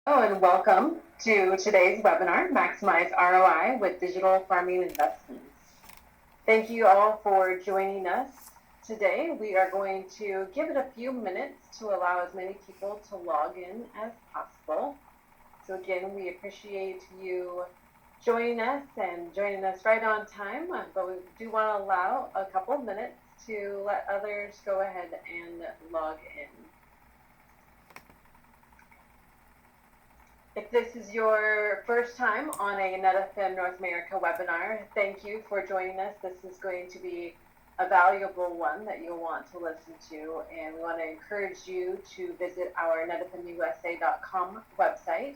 Hello and welcome to today's webinar, Maximize ROI with Digital Farming Investments. Thank you all for joining us today. We are going to give it a few minutes to allow as many people to log in as possible. So again, we appreciate you joining us and joining us right on time, but we do want to allow a couple of minutes to let others go ahead and log in. If this is your first time on a NetFM North America webinar, thank you for joining us. This is going to be a valuable one that you'll want to listen to, and we want to encourage you to visit our netfmusa.com website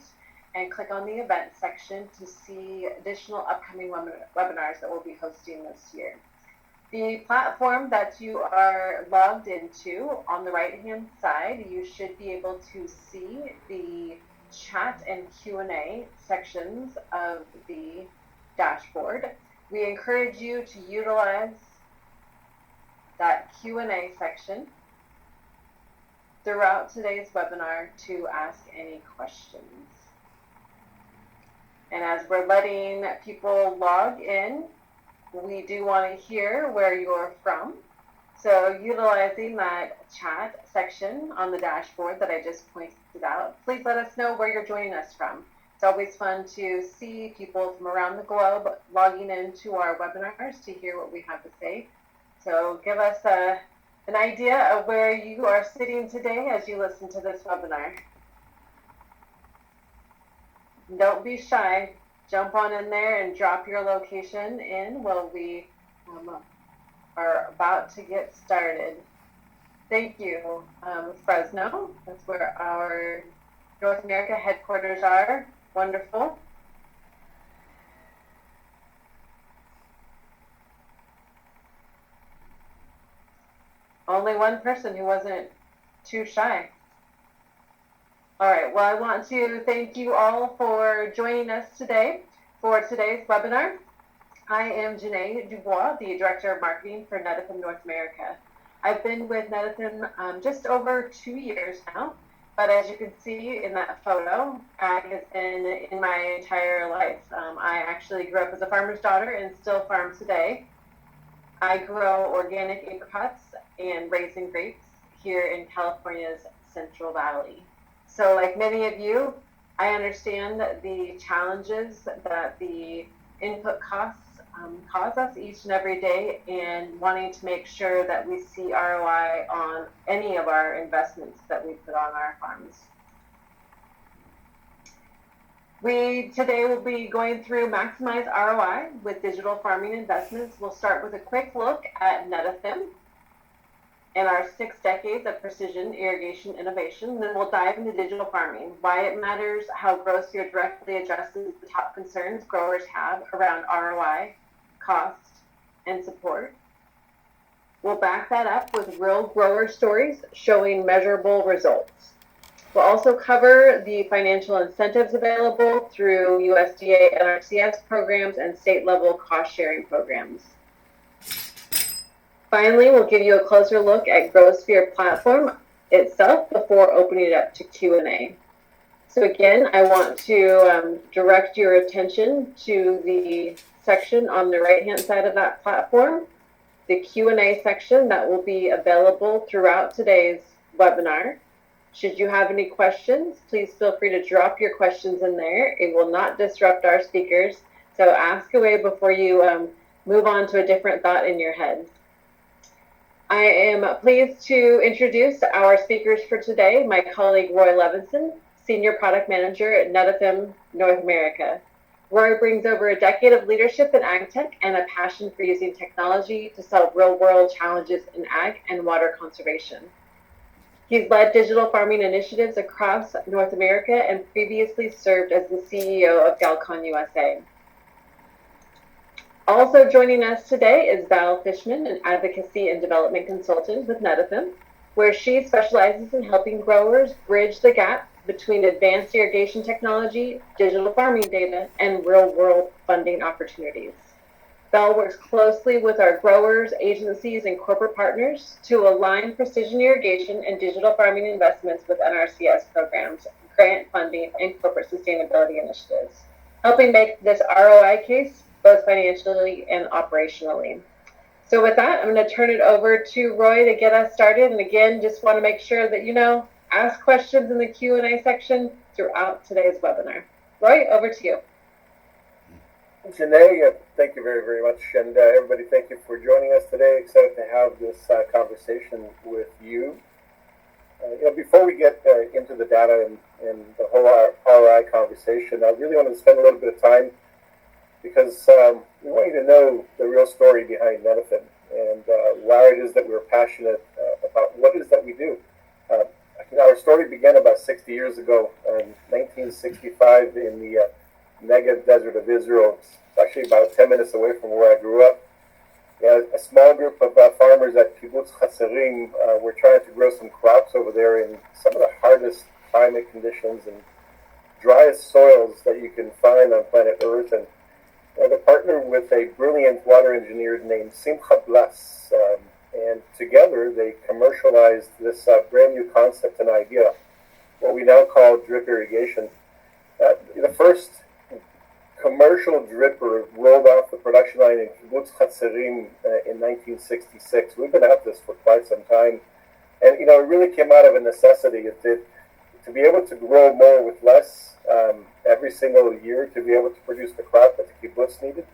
and click on the event section to see additional upcoming webinars that we'll be hosting this year. The platform that you are logged into, on the right-hand side, you should be able to see the chat and Q&A sections of the dashboard. We encourage you to utilize that Q&A section throughout today's webinar to ask any questions. And as we're letting people log in, we do want to hear where you're from. So utilizing that chat section on the dashboard that I just pointed out, please let us know where you're joining us from. It's always fun to see people from around the globe logging into our webinars to hear what we have to say. So give us an idea of where you are sitting today as you listen to this webinar. Don't be shy. Jump on in there and drop your location in while we are about to get started. Thank you. Fresno, that's where our North America headquarters are. Wonderful. Only one person who wasn't too shy. All right, well, I want to thank you all for joining us today for today's webinar. I am Janae Dubois, the Director of Marketing for NetFM North America. I've been with NetFM just over 2 years now, but as you can see in that photo, ag has been in my entire life. I actually grew up as a farmer's daughter and still farm today. I grow organic apricots and raisin grapes here in California's Central Valley. So like many of you, I understand the challenges that the input costs cause us each and every day, and wanting to make sure that we see ROI on any of our investments that we put on our farms. We today will be going through Maximize ROI with digital farming investments. We'll start with a quick look at NetFM and our 6 decades of precision irrigation innovation. Then we'll dive into digital farming, why it matters, how GrowSphere directly addresses the top concerns growers have around ROI, cost, and support. We'll back that up with real grower stories showing measurable results. We'll also cover the financial incentives available through USDA NRCS programs and state-level cost-sharing programs. Finally, we'll give you a closer look at GrowSphere platform itself before opening it up to Q&A. So again, I want to direct your attention to the section on the right-hand side of that platform, the Q&A section that will be available throughout today's webinar. Should you have any questions, please feel free to drop your questions in there. It will not disrupt our speakers, so ask away before you move on to a different thought in your head. I am pleased to introduce our speakers for today, my colleague Roy Levinson, Senior Product Manager at NetFM North America. Roy brings over a decade of leadership in ag tech and a passion for using technology to solve real-world challenges in ag and water conservation. He's led digital farming initiatives across North America and previously served as the CEO of Galcon USA. Also joining us today is Val Fishman, an advocacy and development consultant with NetFM, where she specializes in helping growers bridge the gap between advanced irrigation technology, digital farming data, and real-world funding opportunities. Val works closely with our growers, agencies, and corporate partners to align precision irrigation and digital farming investments with NRCS programs, grant funding, and corporate sustainability initiatives, helping make this ROI case both financially and operationally. So with that, I'm going to turn it over to Roy to get us started. And again, just want to make sure that ask questions in the Q&A section throughout today's webinar. Roy, over to you. Janae, thank you very, very much. And everybody, thank you for joining us today. Excited to have this conversation with you. Before we get into the data and the whole ROI conversation, I really want to spend a little bit of time because we want you to know the real story behind Netafim and why it is that we're passionate about what it is that we do. Our story began about 60 years ago, in 1965, in the Negev Desert of Israel. It's actually about 10 minutes away from where I grew up. A small group of farmers at Kibbutz Chaserim were trying to grow some crops over there in some of the hardest climate conditions and driest soils that you can find on planet Earth. And they partnered with a brilliant water engineer named Simcha Blas. And together they commercialized this brand new concept and idea, what we now call drip irrigation. The first commercial dripper rolled off the production line in Kibbutz Chaserim in 1966. We've been at this for quite some time. And, it really came out of a necessity. To be able to grow more with less every single year, to be able to produce the crop that the kibbutz needed,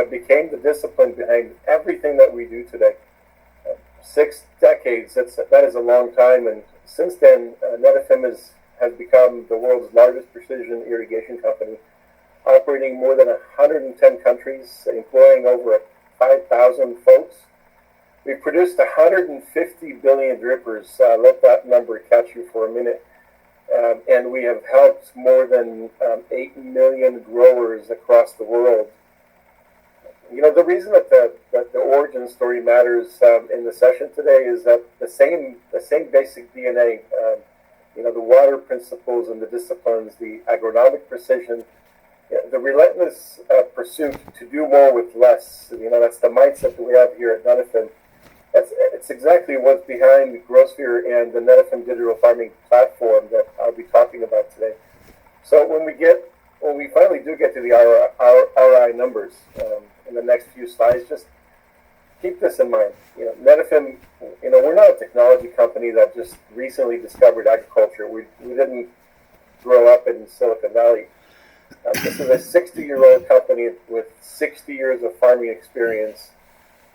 became the discipline behind everything that we do today. 6 decades, that is a long time. And since then, Netafim has become the world's largest precision irrigation company, operating more than 110 countries, employing over 5,000 folks. We've produced 150 billion drippers. Let that number catch you for a minute. And we have helped more than 8 million growers across the world. The reason that the origin story matters in the session today is that the same basic DNA, the water principles and the disciplines, the agronomic precision, the relentless pursuit to do more with less. That's the mindset that we have here at Netafim. It's exactly what's behind GrowSphere and the Netafim digital farming platform that I'll be talking about today. So when we finally do get to the ROI numbers in the next few slides, just keep this in mind. Netafim, we're not a technology company that just recently discovered agriculture. We didn't grow up in Silicon Valley. This is a 60-year-old company with 60 years of farming experience,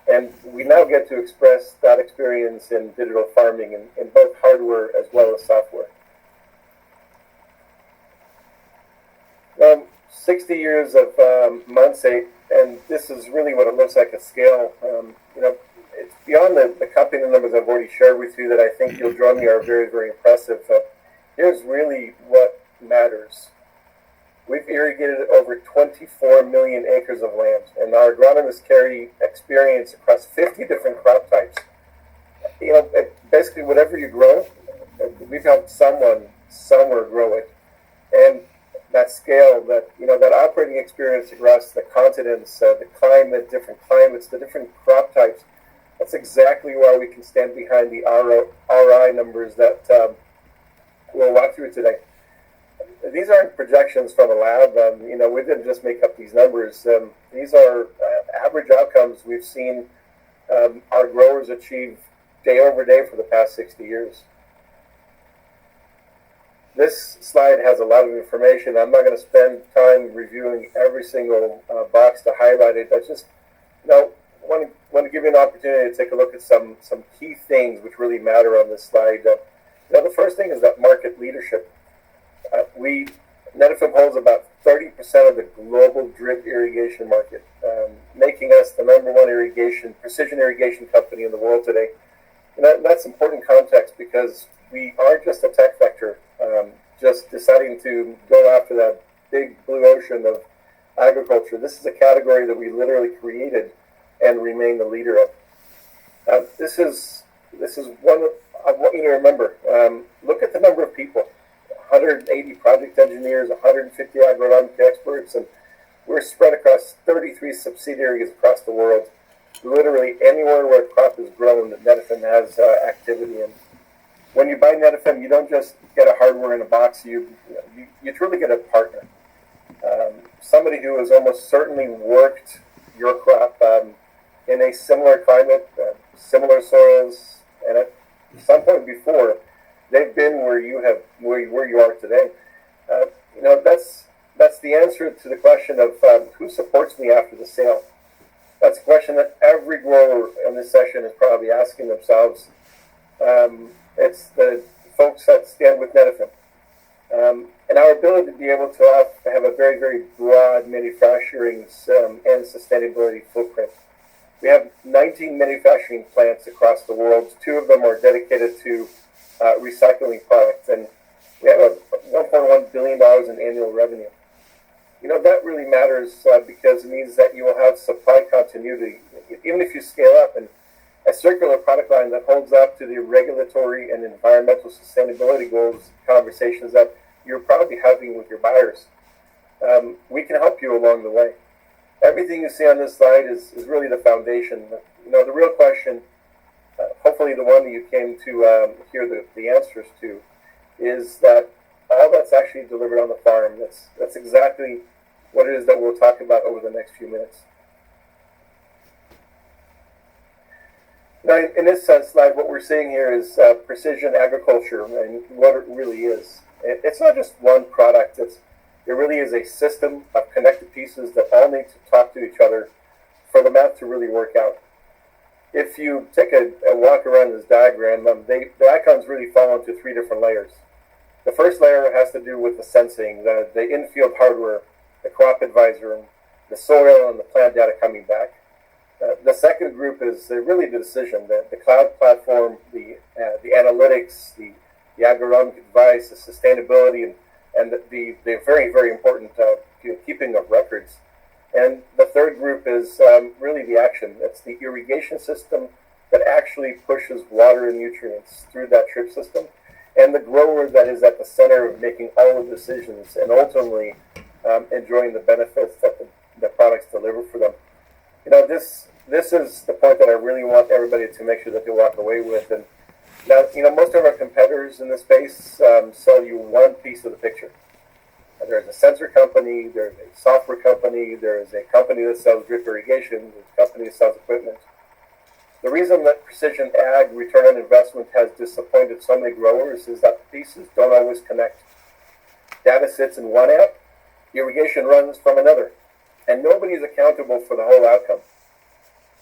and we now get to express that experience in digital farming in both hardware as well as software. 60 years of Muncie, and this is really what it looks like at scale. It's beyond the company numbers I've already shared with you that I think you'll join me are very, very impressive. Here's really what matters. We've irrigated over 24 million acres of land, and our agronomists carry experience across 50 different crop types. Basically whatever you grow, we've helped someone somewhere grow it. And that scale, that operating experience across the continents, the climate, different climates, the different crop types, that's exactly why we can stand behind the ROI numbers that we'll walk through today. These aren't projections from a lab. We didn't just make up these numbers. These are average outcomes we've seen our growers achieve day over day for the past 60 years. This slide has a lot of information. I'm not going to spend time reviewing every single box to highlight it. I just want to give you an opportunity to take a look at some key things which really matter on this slide. The first thing is that market leadership. Netafim holds about 30% of the global drip irrigation market, making us the #1 precision irrigation company in the world today. And that's important context because we aren't just a tech vector, just deciding to go after that big blue ocean of agriculture. This is a category that we literally created and remain the leader of. This is one I want you to remember. Look at the number of people. 180 project engineers, 150 agronomic experts, and we're spread across 33 subsidiaries across the world. Literally anywhere where a crop is grown, Netafim has activity in. when you buy NetFM, you don't just get a hardware in a box. You truly get a partner, somebody who has almost certainly worked your crop in a similar climate, similar soils, and at some point before, they've been where you are today. That's the answer to the question of who supports me after the sale. That's a question that every grower in this session is probably asking themselves. It's the folks that stand with NetFM. And our ability to be able to have a very, very broad manufacturing and sustainability footprint. We have 19 manufacturing plants across the world. 2 of them are dedicated to recycling products, and we have $1.1 billion in annual revenue. That really matters because it means that you will have supply continuity, even if you scale up. And a circular product line that holds up to the regulatory and environmental sustainability goals, conversations that you're probably having with your buyers. We can help you along the way. Everything you see on this slide is really the foundation. The real question, hopefully the one that you came to hear the answers to, is that all that's actually delivered on the farm. That's exactly what it is that we'll talk about over the next few minutes. Now, in this slide, what we're seeing here is precision agriculture and what it really is. It's not just one product. It really is a system of connected pieces that all need to talk to each other for the math to really work out. If you take a walk around this diagram, the icons really fall into 3 different layers. The first layer has to do with the sensing, the in-field hardware, the crop advisor, the soil, and the plant data coming back. The second group is really the decision, the cloud platform, the analytics, the agronomic advice, the sustainability, and the very, very important keeping of records. And the third group is really the action. That's the irrigation system that actually pushes water and nutrients through that drip system, and the grower that is at the center of making all the decisions and ultimately enjoying the benefits that the products deliver for them. This is the point that I really want everybody to make sure that they walk away with. And now, most of our competitors in this space sell you one piece of the picture. There's a sensor company, there's a software company, there's a company that sells drip irrigation, there's a company that sells equipment. The reason that precision ag return on investment has disappointed so many growers is that the pieces don't always connect. Data sits in one app, irrigation runs from another, and nobody is accountable for the whole outcome.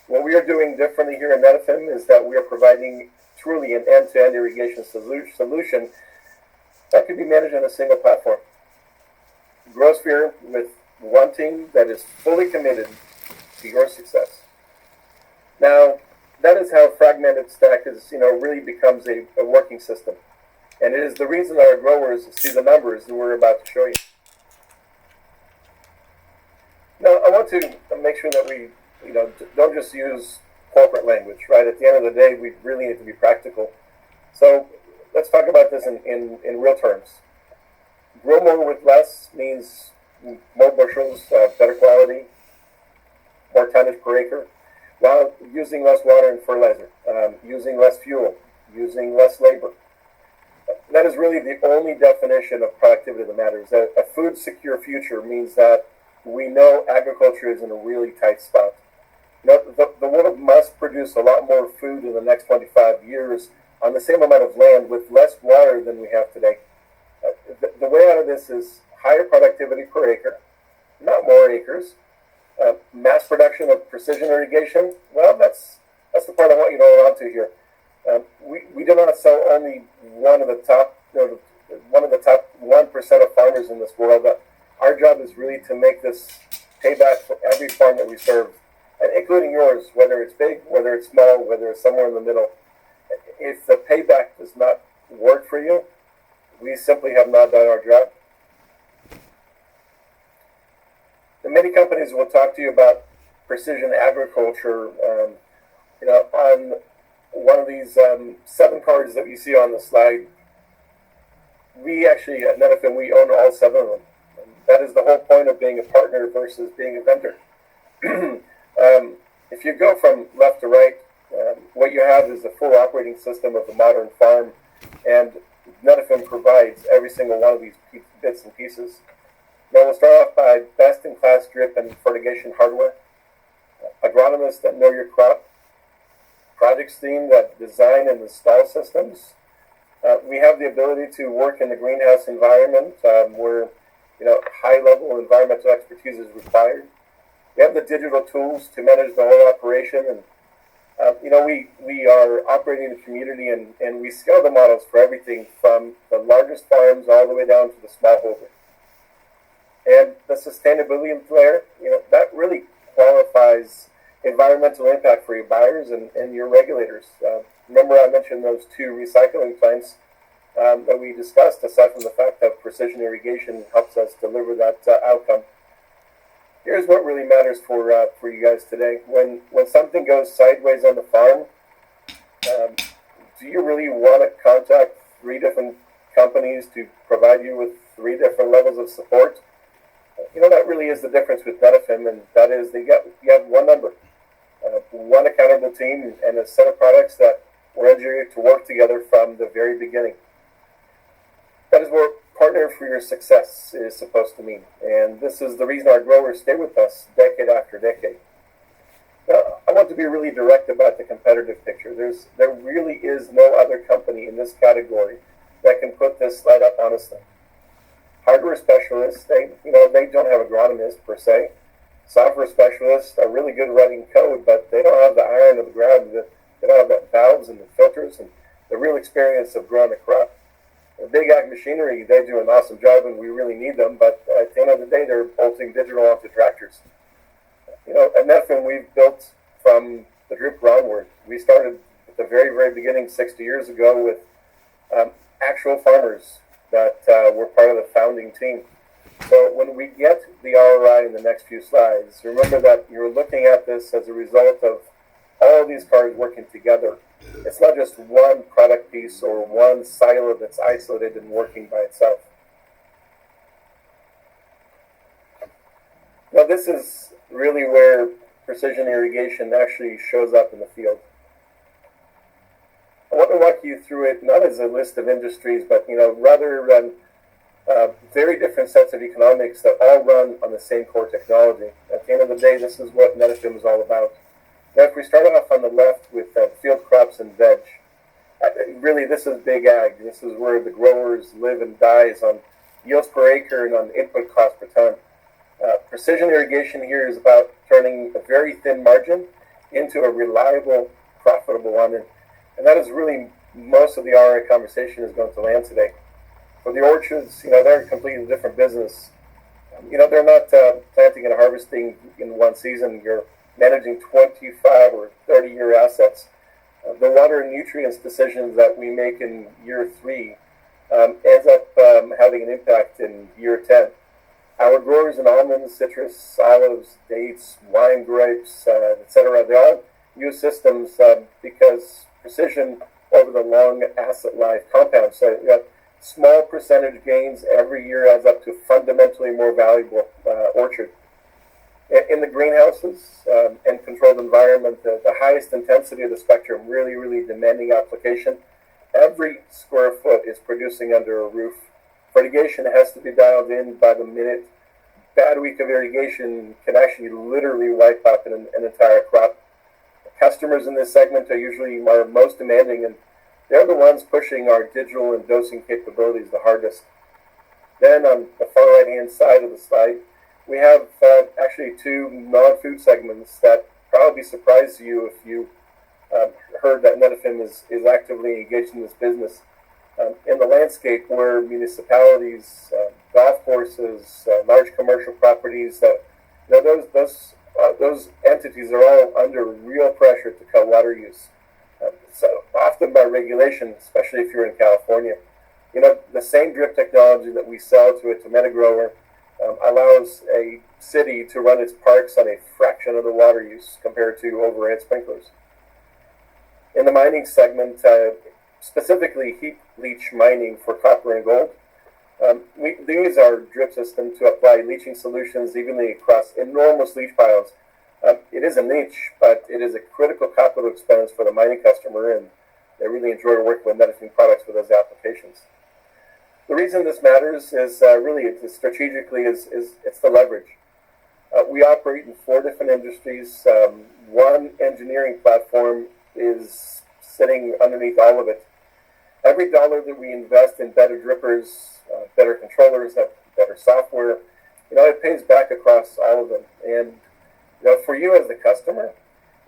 What we are doing differently here in NetFM is that we are providing truly an end-to-end irrigation solution that can be managed on a single platform. GrowSphere with one team that is fully committed to your success. Now, that is how fragmented stack really becomes a working system. And it is the reason that our growers see the numbers that we're about to show you. Now, I want to make sure that we don't just use corporate language, right? At the end of the day, we really need to be practical. So let's talk about this in real terms. Grow more with less means more bushels, better quality, more tonnage per acre, while using less water and fertilizer, using less fuel, using less labor. That is really the only definition of productivity that matters. A food secure future means that we know agriculture is in a really tight spot. The world must produce a lot more food in the next 25 years on the same amount of land with less water than we have today. The way out of this is higher productivity per acre, not more acres. Mass production of precision irrigation, well, that's the part I want you to hold on to here. We do not sell only one of the top 1% of farmers in this world. Our job is really to make this payback for every farm that we serve, and including yours, whether it's big, whether it's small, whether it's somewhere in the middle. If the payback does not work for you, we simply have not done our job. And many companies will talk to you about precision agriculture. On one of these 7 cards that you see on the slide, we actually at NetFM, we own all 7 of them. And that is the whole point of being a partner versus being a vendor. If you go from left to right, what you have is the full operating system of the modern farm. and none of them provides every single one of these bits and pieces. Now we'll start off by best-in-class drip and fertigation hardware, agronomists that know your crop, projects team that design and install systems. We have the ability to work in the greenhouse environment where high-level environmental expertise is required. We have the digital tools to manage the whole operation, and we are operating in the community, and we scale the models for everything from the largest farms all the way down to the smallholder. And the sustainability layer, that really qualifies environmental impact for your buyers and your regulators. Remember I mentioned those 2 recycling plants that we discussed, aside from the fact that precision irrigation helps us deliver that outcome. Here's what really matters for you guys today. When something goes sideways on the farm, do you really want to contact 3 different companies to provide you with 3 different levels of support? That really is the difference with Benefim, and that is you have one number, one accountable team, and a set of products that were engineered to work together from the very beginning. That is what partner for your success is supposed to mean, and this is the reason our growers stay with us decade after decade. Now, I want to be really direct about the competitive picture. There really is no other company in this category that can put this slide up honestly. Hardware specialists, they don't have agronomists per se. Software specialists are really good writing code, but they don't have the iron of the ground. They don't have the valves and the filters and the real experience of growing a crop. The big ag machinery, they do an awesome job, and we really need them, but at the end of the day, they're bolting digital onto tractors. At Netfin, we've built from the drip groundwork. We started at the very, very beginning 60 years ago with actual farmers that were part of the founding team. So when we get the ROI in the next few slides, remember that you're looking at this as a result of all of these cars working together. It's not just one product piece or one silo that's isolated and working by itself. Now this is really where precision irrigation actually shows up in the field. I want to walk you through it not as a list of industries, but rather than very different sets of economics that all run on the same core technology. At the end of the day, this is what Netafim is all about. Now, if we start off on the left with field crops and veg, really this is big ag. This is where the growers live and dies on yields per acre and on input cost per ton. Precision irrigation here is about turning a very thin margin into a reliable, profitable one. And that is really most of the RA conversation is going to land today. For the orchards, they're a completely different business. They're not planting and harvesting in one season. You're managing 25 or 30-year assets. The water and nutrients decisions that we make in year 3 ends up having an impact in year 10. Our growers in almonds, citrus, olives, dates, wine grapes, etc., they all use systems because precision over the long asset life compounds. So small percentage gains every year adds up to fundamentally more valuable orchard. In the greenhouses and controlled environment, the highest intensity of the spectrum, really, really demanding application, every square foot is producing under a roof. Fertigation has to be dialed in by the minute. Bad week of irrigation can actually literally wipe out an entire crop. Customers in this segment are usually our most demanding, and they're the ones pushing our digital and dosing capabilities the hardest. Then on the far right-hand side of the slide, we have actually 2 non-food segments that probably surprise you if you heard that Netafim is actively engaged in this business. In the landscape where municipalities, golf courses, large commercial properties, those entities are all under real pressure to cut water use. So often by regulation, especially if you're in California. The same drip technology that we sell to a tomato grower allows a city to run its parks on a fraction of the water use compared to overhead sprinklers. In the mining segment, specifically heap leach mining for copper and gold, we use our drip system to apply leaching solutions evenly across enormous leach piles. It is a niche, but it is a critical capital expense for the mining customer, and they really enjoy working with Netafim products for those applications. The reason this matters is really strategically is it's the leverage. We operate in 4 different industries. One engineering platform is sitting underneath all of it. Every dollar that we invest in better drippers, better controllers, better software, it pays back across all of them. And for you as the customer,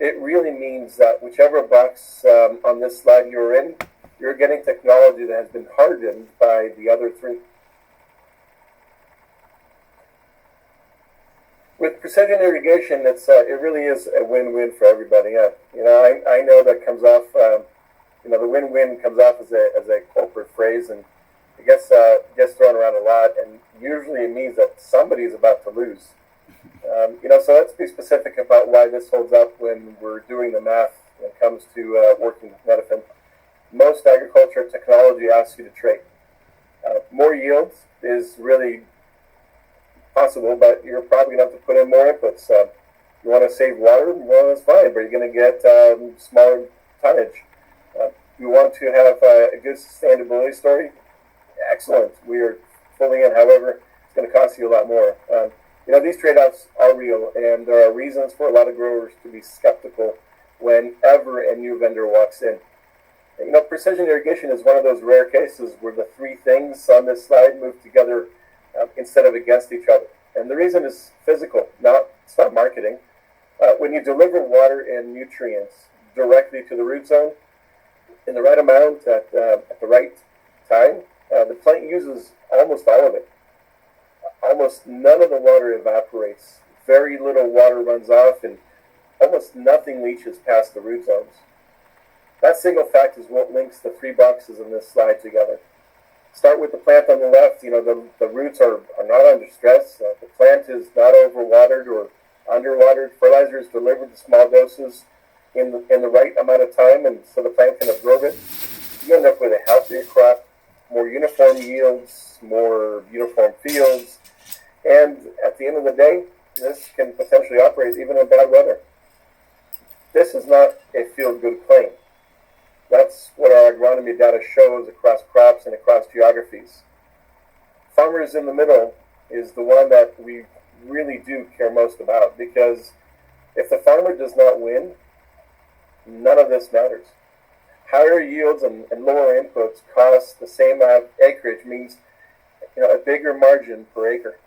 it really means that whichever box on this slide you're in, you're getting technology that has been hardened by the other 3. With precision irrigation, it really is a win-win for everybody. I know that comes off, the win-win comes off as a corporate phrase, and it gets thrown around a lot, and usually it means that somebody is about to lose. So let's be specific about why this holds up when we're doing the math when it comes to working with Netafim. Most agriculture technology asks you to trade. More yields is really possible, but you're probably going to have to put in more inputs. You want to save water? Well, that's fine, but you're going to get smaller tonnage. You want to have a good sustainability story? Excellent. We are fully in. However, it's going to cost you a lot more. These trade-offs are real, and there are reasons for a lot of growers to be skeptical whenever a new vendor walks in. Precision irrigation is one of those rare cases where the 3 things on this slide move together instead of against each other. And the reason is physical, it's not marketing. When you deliver water and nutrients directly to the root zone in the right amount at the right time, the plant uses almost all of it. Almost none of the water evaporates. Very little water runs off, and almost nothing leaches past the root zones. That single fact is what links the 3 boxes in this slide together. Start with the plant on the left. The roots are not under stress. The plant is not overwatered or underwatered. Fertilizer is delivered in small doses in the right amount of time, and so the plant can absorb it. You end up with a healthier crop, more uniform yields, more uniform fields, and at the end of the day, this can potentially operate even in bad weather. This is not a feel-good claim. That's what our agronomy data shows across crops and across geographies. Farmers in the middle is the one that we really do care most about, because if the farmer does not win, none of this matters. Higher yields and lower inputs cost the same acreage means a bigger margin per acre.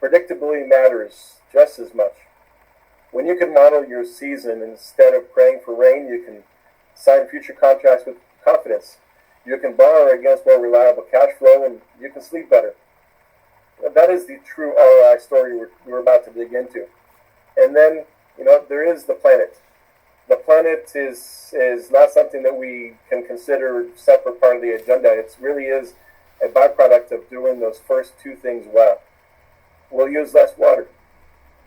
Predictability matters just as much. When you can model your season instead of praying for rain, you can sign future contracts with confidence. You can borrow against more reliable cash flow, and you can sleep better. That is the true ROI story we're about to dig into. And then, there is the planet. The planet is not something that we can consider separate part of the agenda. It really is a byproduct of doing those first 2 things well. We'll use less water.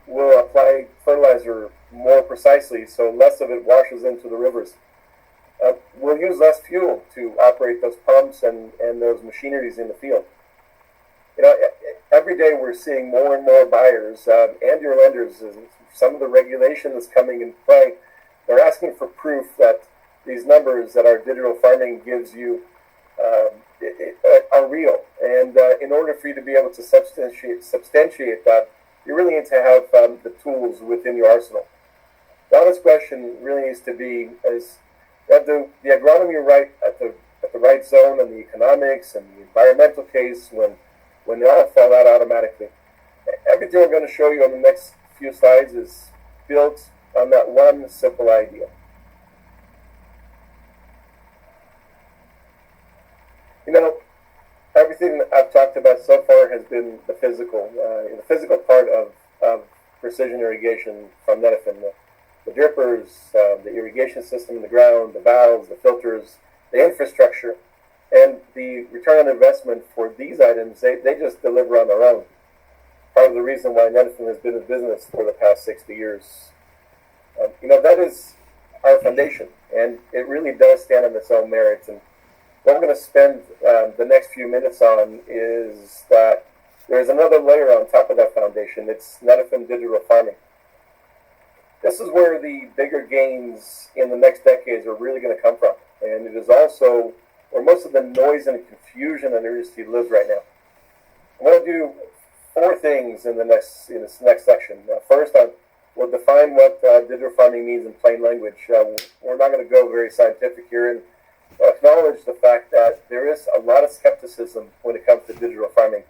We'll apply fertilizer more precisely so less of it washes into the rivers. We'll use less fuel to operate those pumps and those machineries in the field. Every day we're seeing more and more buyers and your lenders, some of the regulation that's coming in play, they're asking for proof that these numbers that our digital farming gives you are real. And in order for you to be able to substantiate that, you really need to have the tools within your arsenal. The honest question really needs to be, is the agronomy right at the right zone, and the economics and the environmental case when they all fall out automatically. Everything we're going to show you on the next few slides is built on that one simple idea. Everything that I've talked about so far has been the physical part of precision irrigation from Netafim. The drippers, the irrigation system in the ground, the valves, the filters, the infrastructure, and the return on investment for these items, they just deliver on their own. Part of the reason why Netafim has been in business for the past 60 years. That is our foundation, and it really does stand on its own merits. And what we're going to spend the next few minutes on is that there's another layer on top of that foundation. It's Netafim digital farming. This is where the bigger gains in the next decades are really going to come from. and it is also where most of the noise and confusion in the industry lives right now. I'm going to do four things in this next section. First, we'll define what digital farming means in plain language. We're not going to go very scientific here, and acknowledge the fact that there is a lot of skepticism when it comes to digital farming.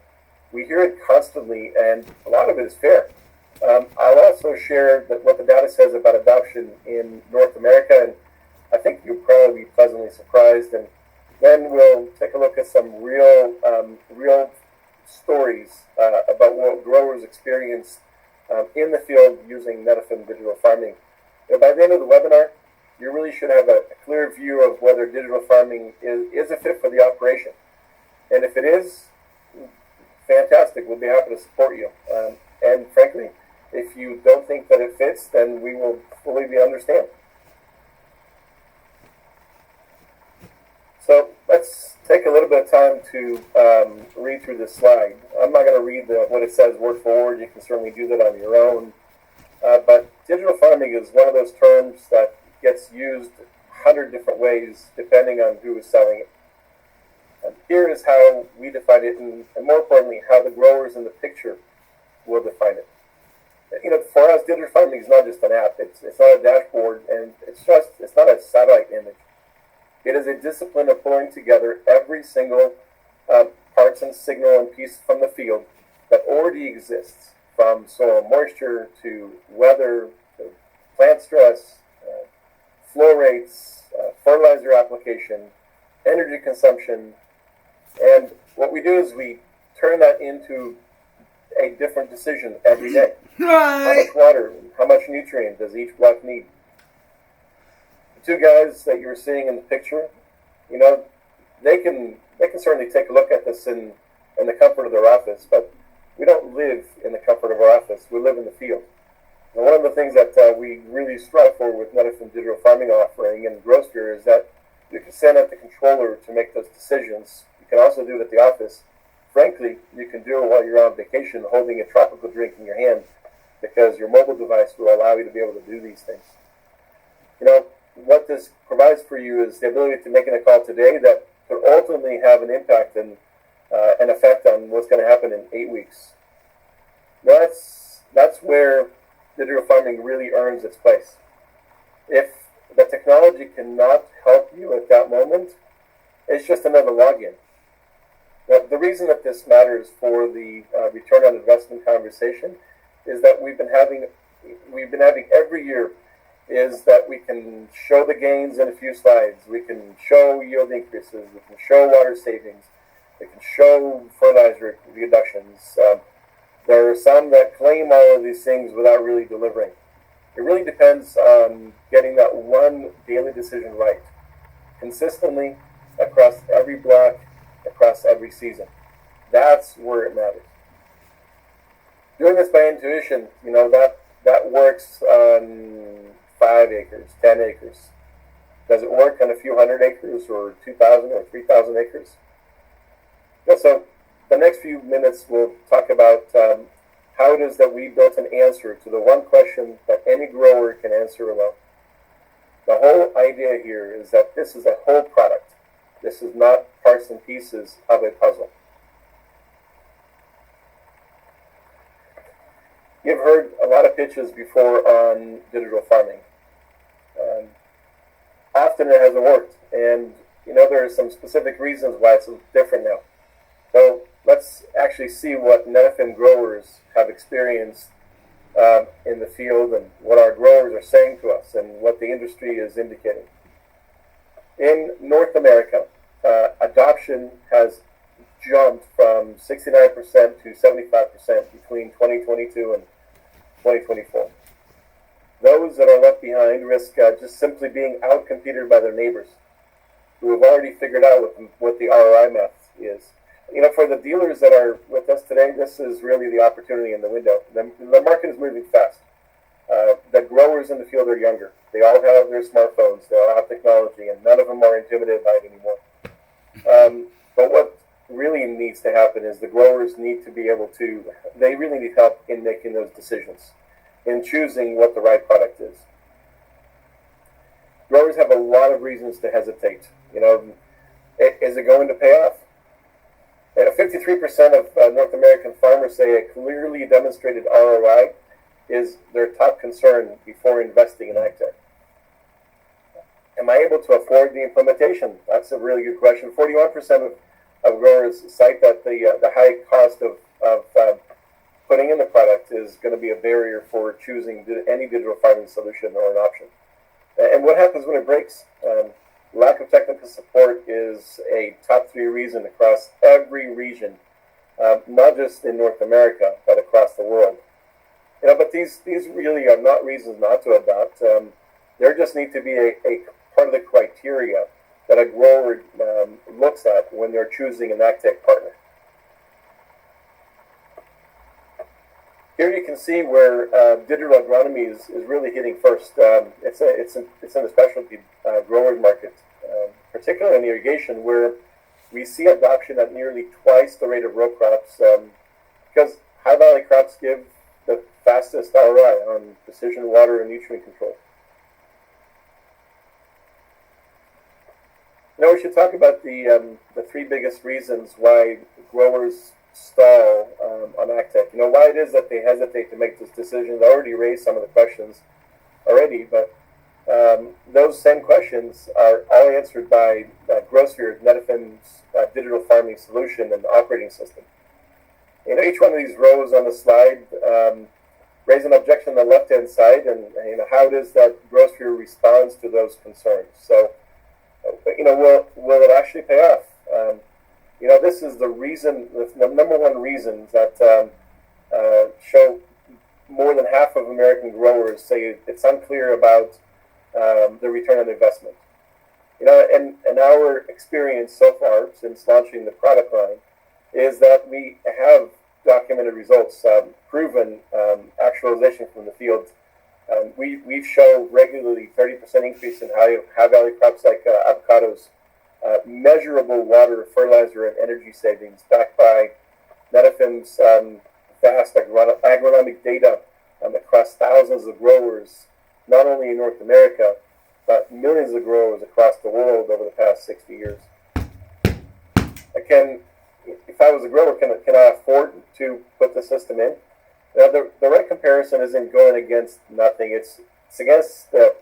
We hear it constantly, and a lot of it is fair. I'll also share what the data says about adoption in North America, and I think you'll probably be pleasantly surprised. And then we'll take a look at some real stories about what growers experience in the field using Netafim digital farming. By the end of the webinar, you really should have a clear view of whether digital farming is a fit for the operation. And if it is, fantastic, we'll be happy to support you. And frankly, if you don't think that it fits, then we will fully understand. So let's take a little bit of time to read through this slide. I'm not going to read what it says word for word. You can certainly do that on your own. But digital farming is one of those terms that gets used 100 different ways depending on who is selling it. And here is how we define it, and more importantly, how the growers in the picture will define it. For us, digital farming is not just an app. It's not a dashboard, and it's not a satellite image. It is a discipline of pulling together every single parts and signal and piece from the field that already exists, from soil moisture to weather to plant stress, flow rates, fertilizer application, energy consumption. And what we do is we turn that into a different decision every day. How much water, how much nutrient does each block need? The two guys that you're seeing in the picture, they can certainly take a look at this in the comfort of their office, but we don't live in the comfort of our office. We live in the field. And one of the things that we really strive for with Netafim digital farming offering and GrowSphere is that you can send out the controller to make those decisions. You can also do it at the office. Frankly, you can do it while you're on vacation holding a tropical drink in your hand, because your mobile device will allow you to be able to do these things. What this provides for you is the ability to make a call today that could ultimately have an impact and an effect on what's going to happen in 8 weeks. That's where digital farming really earns its place. If the technology cannot help you at that moment, it's just another login. Now, the reason that this matters for the return on investment conversation is that we've been having every year is that we can show the gains in a few slides. We can show yield increases. We can show water savings. We can show fertilizer reductions. There are some that claim all of these things without really delivering. It really depends on getting that one daily decision right, consistently across every block, across every season. That's where it matters. Doing this by intuition, that works on 5 acres, 10 acres. Does it work on a few hundred acres or 2,000 or 3,000 acres? So the next few minutes we'll talk about how it is that we built an answer to the one question that any grower can answer alone. The whole idea here is that this is a whole product. This is not parts and pieces of a puzzle. You've heard a lot of pitches before on digital farming. Often it hasn't worked, and there are some specific reasons why it's different now. So let's actually see what Netafim growers have experienced in the field, and what our growers are saying to us, and what the industry is indicating. In North America, adoption has jumped from 69% to 75% between 2022 and 2024. Those that are left behind risk just simply being outcompeted by their neighbors, who have already figured out what the ROI math is. For the dealers that are with us today, this is really the opportunity in the window. The market is moving fast. The growers in the field are younger. They all have their smartphones. They all have technology, and none of them are intimidated by it anymore. But what really needs to happen is the growers need to be able to, they really need help in making those decisions, in choosing what the right product is. growers have a lot of reasons to hesitate. Is it going to pay off? 53% of North American farmers say a clearly demonstrated ROI is their top concern before investing in agtech. Am I able to afford the implementation? That's a really good question. 41% of growers cite that the high cost of putting in the product is going to be a barrier for choosing any digital farming solution or an option. And what happens when it breaks? Lack of technical support is a top 3 reason across every region, not just in North America, but across the world. But these really are not reasons not to adopt. There just need to be a part of the criteria that a grower looks at when they're choosing an agtech partner. Here you can see where digital agronomy is really hitting first. It's in the specialty growers market, particularly in irrigation, where we see adoption at nearly twice the rate of row crops, because high value crops give the fastest ROI on precision water and nutrient control. Now we should talk about the 3 biggest reasons why growers stall on agtech. Why it is that they hesitate to make this decision. I already raised some of the questions already, but those same questions are all answered by GrowSphere, Netafim's digital farming solution and operating system. Each one of these rows on the slide raise an objection on the left-hand side, and how it is that GrowSphere responds to those concerns. So, will it actually pay off? This is the reason, the number one reason that show more than half of American growers say it's unclear about the return on investment. And our experience so far since launching the product line is that we have documented results, proven actualization from the field. We've shown regularly 30% increase in high value crops like avocados, measurable water, fertilizer, and energy savings backed by Netafim's vast agronomic data across thousands of growers, not only in North America, but millions of growers across the world over the past 60 years. If I was a grower, can I afford to put the system in? Now, the right comparison isn't going against nothing. It's against the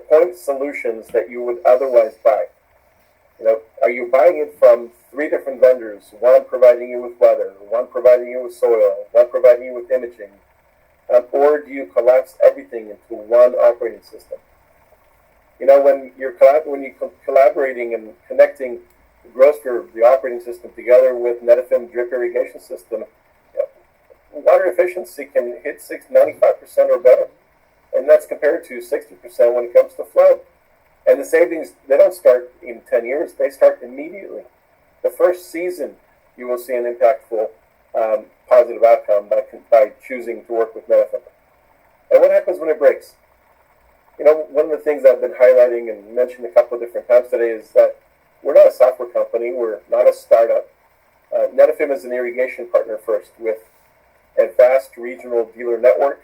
point solutions that you would otherwise buy. Are you buying it from 3 different vendors, one providing you with weather, one providing you with soil, one providing you with imaging, or do you collapse everything into one operating system? When you're collaborating and connecting GrowSphere, the operating system, together with Netafim drip irrigation system, water efficiency can hit 95% or better, and that's compared to 60% when it comes to flood. And the savings, they don't start in 10 years, they start immediately. The first season, you will see an impactful positive outcome by choosing to work with Netafim. And what happens when it breaks? One of the things I've been highlighting and mentioned a couple of different times today is that we're not a software company, we're not a startup. Netafim is an irrigation partner first with a vast regional dealer network.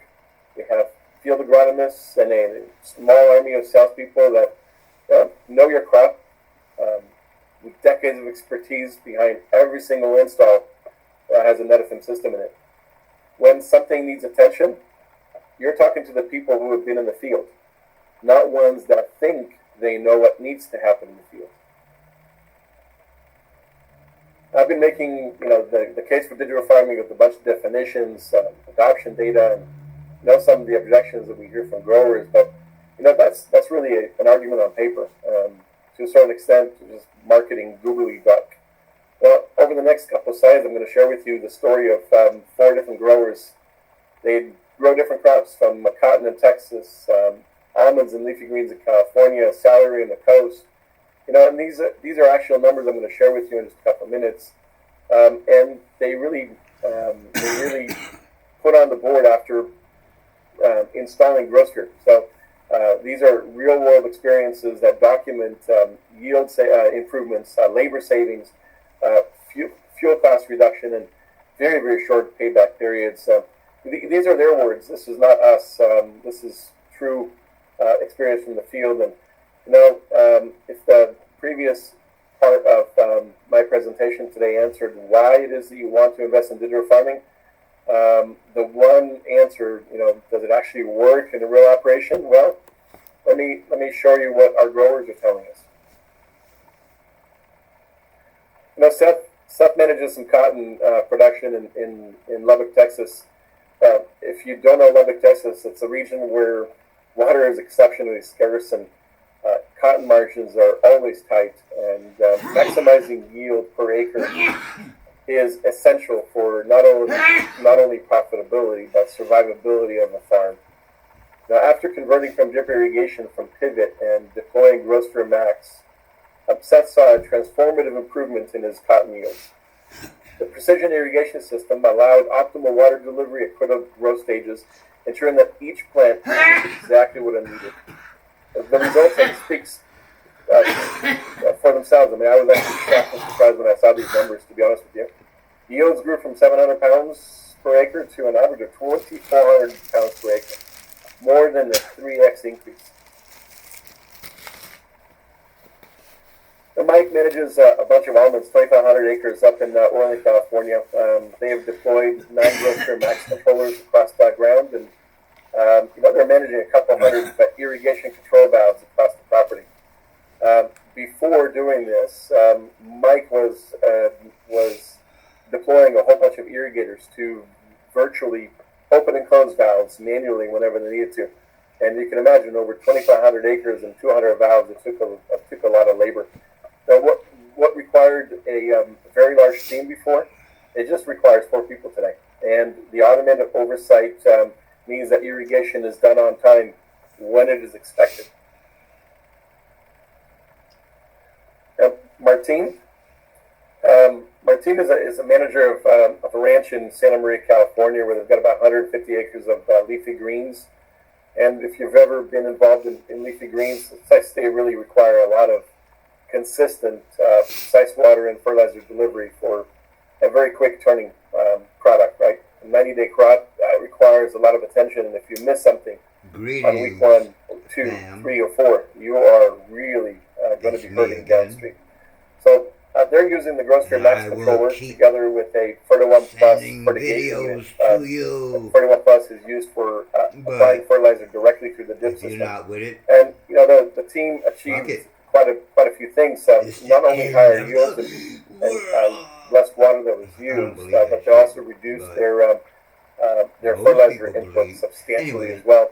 We have field agronomists and a small army of salespeople that know your crop, with decades of expertise behind every single install that has a Netafim system in it. When something needs attention, you're talking to the people who have been in the field, not ones that think they know what needs to happen in the field. I've been making, the case for digital farming with a bunch of definitions, adoption data, and some of the objections that we hear from growers, but that's really an argument on paper. To a certain extent, just marketing gobbledygook. Well, over the next couple of slides, I'm going to share with you the story of 4 different growers. They grow different crops, from cotton in Texas, almonds and leafy greens in California, celery in the coast. And these are actual numbers I'm going to share with you in just a couple of minutes. And they really put on the board after installing GrowSphere. So these are real-world experiences that document yield improvements, labor savings, fuel cost reduction, and very, very short payback periods. These are their words. This is not us. This is true experience from the field. And If the previous part of my presentation today answered why it is that you want to invest in digital farming, the one answer, does it actually work in a real operation? Well, let me show you what our growers are telling us. Seth manages some cotton production in Lubbock, Texas. If you don't know Lubbock, Texas, it's a region where water is exceptionally scarce and cotton margins are always tight, and maximizing yield per acre is essential for not only profitability but survivability of a farm. Now, after converting from drip irrigation from Pivot and deploying Grossfire Max, Seth saw a transformative improvement in his cotton yields. The precision irrigation system allowed optimal water delivery at critical growth stages, ensuring that each plant gets exactly what it needed. The results speaks for themselves. I mean, I was actually shocked and surprised when I saw these numbers, to be honest with you. Yields grew from 700 pounds per acre to an average of 2,400 pounds per acre, more than the 3x increase. Mike manages a bunch of almonds, 2,500 acres up in Orland, California. They have deployed 9 Grossfire Max controllers across that ground, and they're managing a couple hundred irrigation control valves across the property. Before doing this, Mike was deploying a whole bunch of irrigators to virtually open and close valves manually whenever they needed to. And you can imagine, over 2,500 acres and 200 valves, it took a lot of labor. Now, what required a very large team before, it just requires 4 people today. And the automated oversight means that irrigation is done on time when it is expected. Martine is a manager of a ranch in Santa Maria, California, where they've got about 150 acres of leafy greens. And if you've ever been involved in leafy greens, they really require a lot of consistent, precise water and fertilizer delivery for a very quick turning product, right? A 90-day crop requires a lot of attention, and if you miss something on week 1, 2, 3, or 4, you are really going to be hurting downstream. So they're using the Grossfire Max controllers together with a Ferti-1 Plus fertigation unit. Ferti-1 Plus is used for applying fertilizer directly through the dip system. Not with it. And the team achieved quite a few things. Not only higher yields and less water that was used, but they also reduced their fertilizer input substantially as well.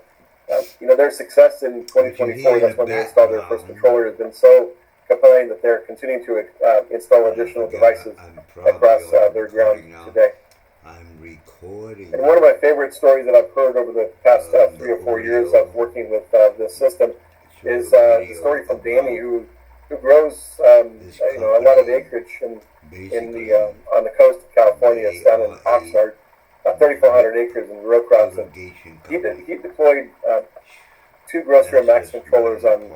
Their success in 2024, that's when they installed their first controller, has been so compelling that they're continuing to install additional devices across their ground today. I'm recording. And one of my favorite stories that I've heard over the past 3 or 4 years of working with this system is the story from Danny, who grows a lot of acreage on the coast of California. It's down in Oxnard, 3,400 acres in row crops. And he deployed 2 Grossfire Max controllers on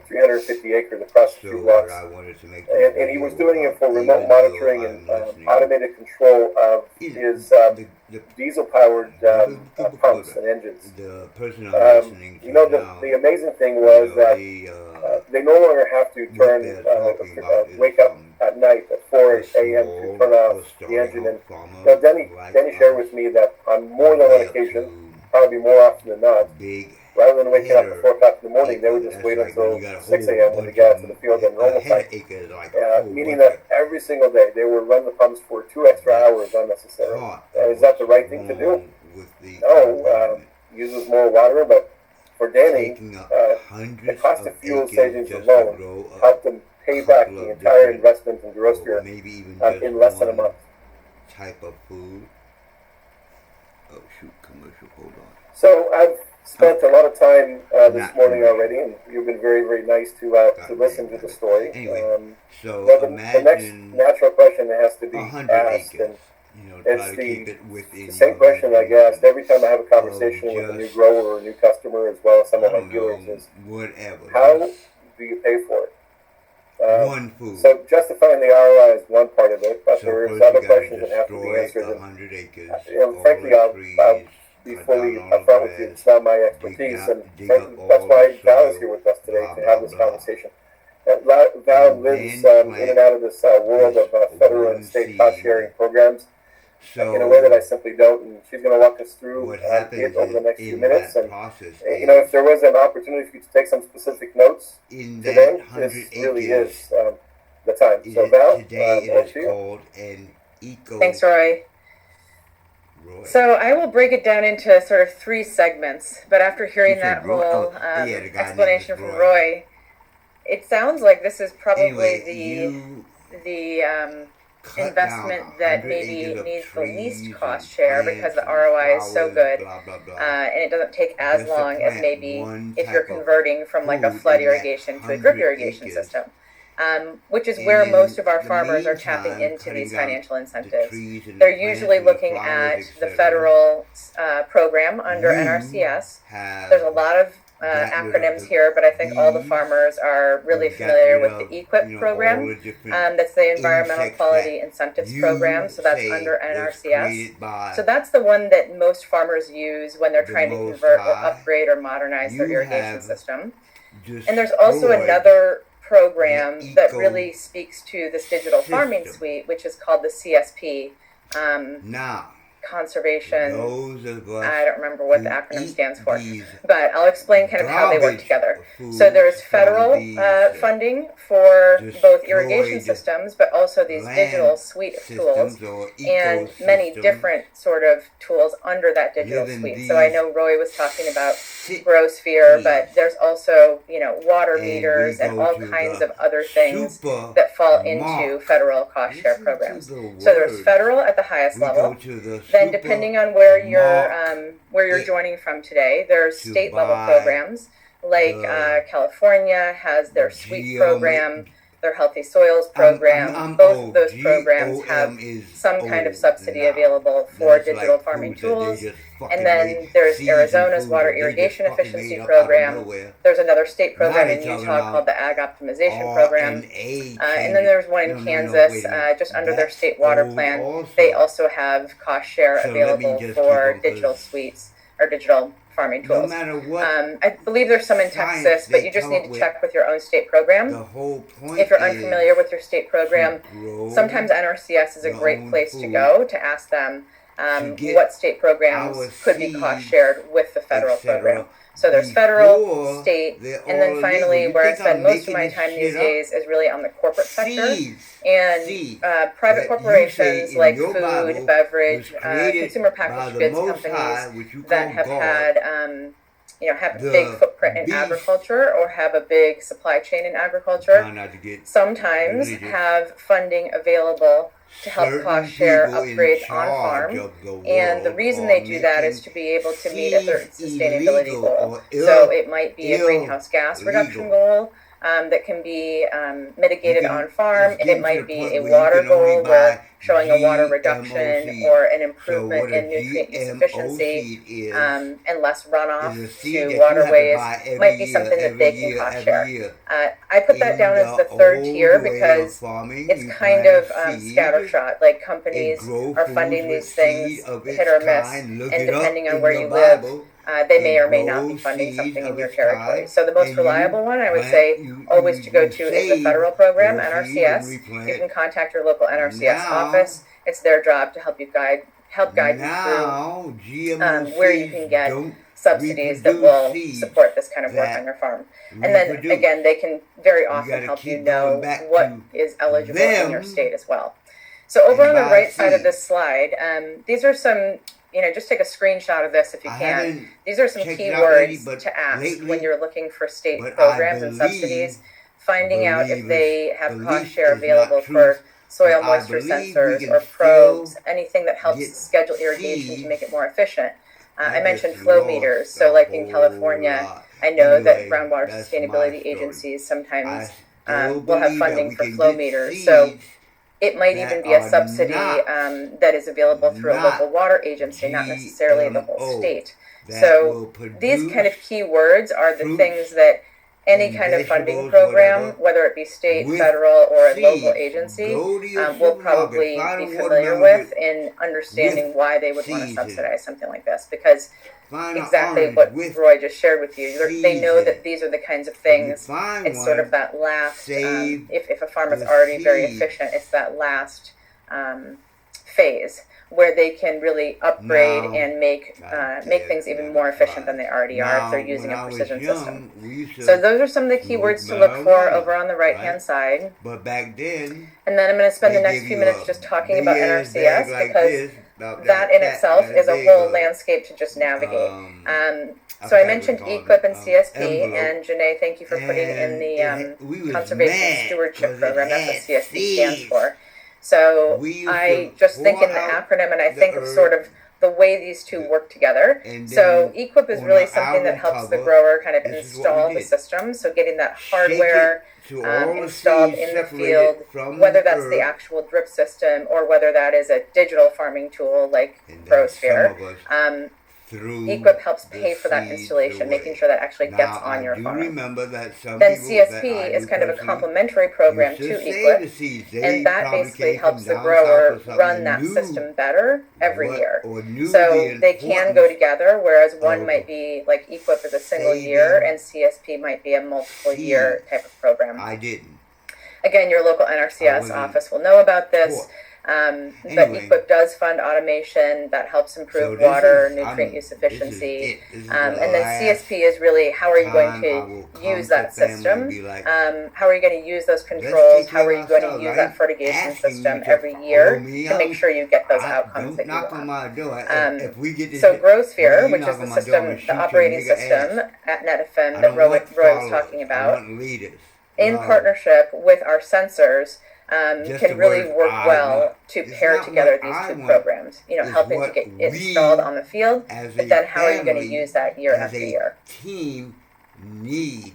350 acres across a few blocks. And he was doing it for remote monitoring and automated control of his diesel-powered pumps and engines. The amazing thing was that they no longer have to wake up at night at 4 a.m. to turn off the engine. And Denny shared with me that on more than one occasion, probably more often than not, rather than waking up at 4 o'clock in the morning, they would just wait until 6 a.m. when they got out to the field and normal time. Meaning that every single day they would run the pumps for 2 extra hours unnecessarily. Is that the right thing to do? No, uses more water, but for Danny, the cost of fuel savings alone helped him pay back the entire investment in Grossfire in less than a month. Type of food. Oh shoot, commercial, hold on. So I've spent a lot of time this morning already, and you've been very, very nice to listen to the story. Anyway, so the next natural question that has to be asked, and it's the same question I get asked every time I have a conversation with a new grower or a new customer, as well as some of my dealers, is how do you pay for it? One food. So justifying the ROI is one part of it, but there's other questions that have to be answered. Acres, frankly, I'll be cut fully down on the upfront with you. It's grass, not my dig expertise, out, and dig up that's all why the Val is here soil, with us today blah to blah have this blah, conversation. Val and lives then in and out of this world plant of federal and one state cost seed. sharing programs in a way that I So simply don't, and she's going to walk us through what it happens over the is next few in minutes. that And process if there was an opportunity for you to take some specific notes in that today, 100 this really acres, is the time. So Val, today it over is to you. called an eco. Thanks, Roy. Roy. So I will break it down into sort of 3 segments, but after hearing You said that Roy? whole Oh, yeah, the guy explanation named from Roy. Roy, it sounds like this is probably Anyway, the cut investment down that 100 maybe acres of needs the trees least cost and share because the plants and ROI is so flowers, good, blah blah blah. and it doesn't take as Just to long as plant maybe one if you're type of converting from like a food flood in that irrigation to a drip 100 irrigation acres. system, which is And where in most of our the farmers are tapping meantime, into cutting these down financial the incentives. trees and the They're plants usually and the looking flowers, at the etc. federal program under You NRCS. have There's a lot of got rid of acronyms here, but I think all the bees. farmers are really You've got familiar rid with the of, EQIP all program. the different That's the Environmental insects Quality that Incentives you Program, so that's say under was NRCS. created by So that's the one that most farmers use when they're the trying to Most convert or High. upgrade or modernize their You irrigation have system. And there's also destroyed another program the that really speaks to this digital farming ecosystem. suite, which is called the CSP. Now, Conservation, those of us I don't remember what who the acronym eat stands for, these but I'll explain kind of how they work garbage together. foods So there's from federal these funding for both irrigation destroyed systems, but also these digital land suite of tools systems or and many ecosystems different sort of tools under that digital live in suite. So I these know Roy was talking about cities. Grosphere, but there's also, water And we meters and go all to kinds the of other things super that fall into mark. federal cost share Listen to programs. the So there's words. federal at the highest We level. go to the Then, depending on where you're it joining from today, there's to state level buy programs. Like the California has their SWEET GM. program, their Healthy Soils program. Both old. of those programs have GOM is some kind of old subsidy now. available for That's digital like farming foods that they tools. just fucking And then made, there's seeds and Arizona's foods water that they just irrigation fucking efficiency made up out of program. nowhere. There's another state Now program they in talking Utah about called the Ag Optimization Program. RNA And then there's one in Kansas, wait a minute. just under their That's state water old plan. also. They also have cost share So let me available just for keep 'em, digital 'cause suites or digital farming No tools. matter what I believe there's some in science Texas, but they you just come need up to with, check with your own state program. the whole point If you're is unfamiliar with your state program, grow sometimes NRCS is a your great own place to food go to ask them to get what state programs our could be cost seeds, shared with the federal etc. program. So there's federal, before state, they're and then all finally, illegal. You where I think spend I'm most of making my this time these shit up? days is really on the corporate sector. Seeds And private that corporations you say in like your food, Bible beverage, was created consumer by packaged the goods Most High, companies which you that call have God. had, have a big The footprint in beast, agriculture or have a big supply chain in agriculture, trying not to get sometimes religious, have funding available to help certain cost share people in upgrades on charge farm. of the And the world reason are they do that is making to be able to meet a certain seeds sustainability illegal goal. or So it might be a greenhouse gas reduction illegal. goal that can be mitigated can, on farm. it's It getting to might the be point a where water you can only goal buy where showing a water GMO reduction seeds. or an So improvement what a in nutrient use GMO efficiency seed is and less runoff a seed to that you have to waterways buy every might be year, something that every they can year, cost every share. year. I put that In down as the the third old tier way of because farming, it's you kind plant of a seed, scattershot. Like it companies grow are foods funding with these seed things of its hit or miss, kind. Look and it up depending on in where the you live, Bible. they may It or may not be grows funding seeds something in of your its territory. kind, So the most and reliable you one I would plant, say always to go you to is the save federal program, those seeds and NRCS. You replant. can contact your local NRCS Now, office. It's their job to help guide you through now GMO where you seeds can get don't subsidies that reproduce will seeds support this kind of work on that your farm. And then reproduce. again, they can very You often gotta help you keep going know back what to is eligible in your them state as well. So over and on the buy right side of seeds. this slide, these are some, just take a screenshot of this if you I can. haven't These are some checked it out lately, keywords but to ask when lately, you're looking for state but I programs and believe, subsidies, finding out if believe they have belief cost share is not available truth, for soil but I moisture believe we sensors can or still probes, anything that helps get schedule irrigation to seeds. make it more efficient. I I mentioned just flow lost meters. a So like in whole California, lot. I know that Anyway, groundwater that's my sustainability story. agencies I sometimes still will have believe that funding we for can flow get meters. So seeds it might that even be a are subsidy not that is available through a local water agency, not necessarily the whole GMO state. that So will these kind of produce key words are the fruits things that any and kind of funding vegetables, program, whatever, whether it be state, with federal, or a local seeds. agency, Go to your will supermarket, probably find be a familiar watermelon with in understanding with why they would want to seeds in it. subsidize something like this. Because Find an exactly orange what with Roy just shared with you, they seeds know in that it. these are the kinds of If you things. find It's sort of one, that last, save if a farm is the already very seed. efficient, it's that last phase where they can really upgrade Now, and make things even more efficient than they already are if they're using a precision system. So those are some of the keywords to look for over on the right-hand side. But back then, And then I'm going to spend the they next give few you minutes a just talking big about ass bag NRCS like because this, about that in fat, itself that is a big, whole landscape to just navigate. So I mentioned EQIP and CSP, envelope, and Janae, thank you for putting in the we was Conservation mad Stewardship 'cause it Program. That's what had CSP stands seeds. for. So We used I to just think pour in the out acronym, and I the think of sort of the way these two work together. and So then EQIP is on really the something that outer helps the cover, grower kind of this is what we install the did. system. So getting that Shake hardware it to all the installed seeds in the separated field, from whether the that's the herb. actual drip system or whether that is a digital farming tool like And then GrowSphere. some of us threw EQIP helps the pay for that seeds installation, away. making sure that actually gets Now, on your I do farm. remember that some Then people that CSP I is knew kind of a personally complementary program used to to save the EQIP, seeds. They and that probably basically came helps from the down south grower or something run and that knew system better every what, year. or knew So the they can go importance together, whereas one of might be like EQIP is a single year saving and CSP might be a multiple year seeds. type of program. I didn't. Again, your local I NRCS wasn't office will know about this. taught. But Anyway, EQIP does fund automation that helps so improve this water, is nutrient use this is efficiency. it. This is the And then last CSP is really how are you going time I to will come use to that family and system? be like, How are you going to use those let's controls? take How care are of you going to ourselves. use I that ain't fertigation asking you system to every follow year me. to make sure you get those outcomes Don't that you knock on want? my door. If we get this So shit, well, GrowSphere, you which knock is the on my door, I'm gonna system, shoot the your operating nigga system ass. at I NetFM that don't want Roy was followers. talking I about, want leaders. in Well, partnership with our sensors, just can the really words work I well want. to It's pair not together what these I two want. programs, It's helping to what get it installed on the field, as but a then how are you going to family, use that year as after a year? team, need.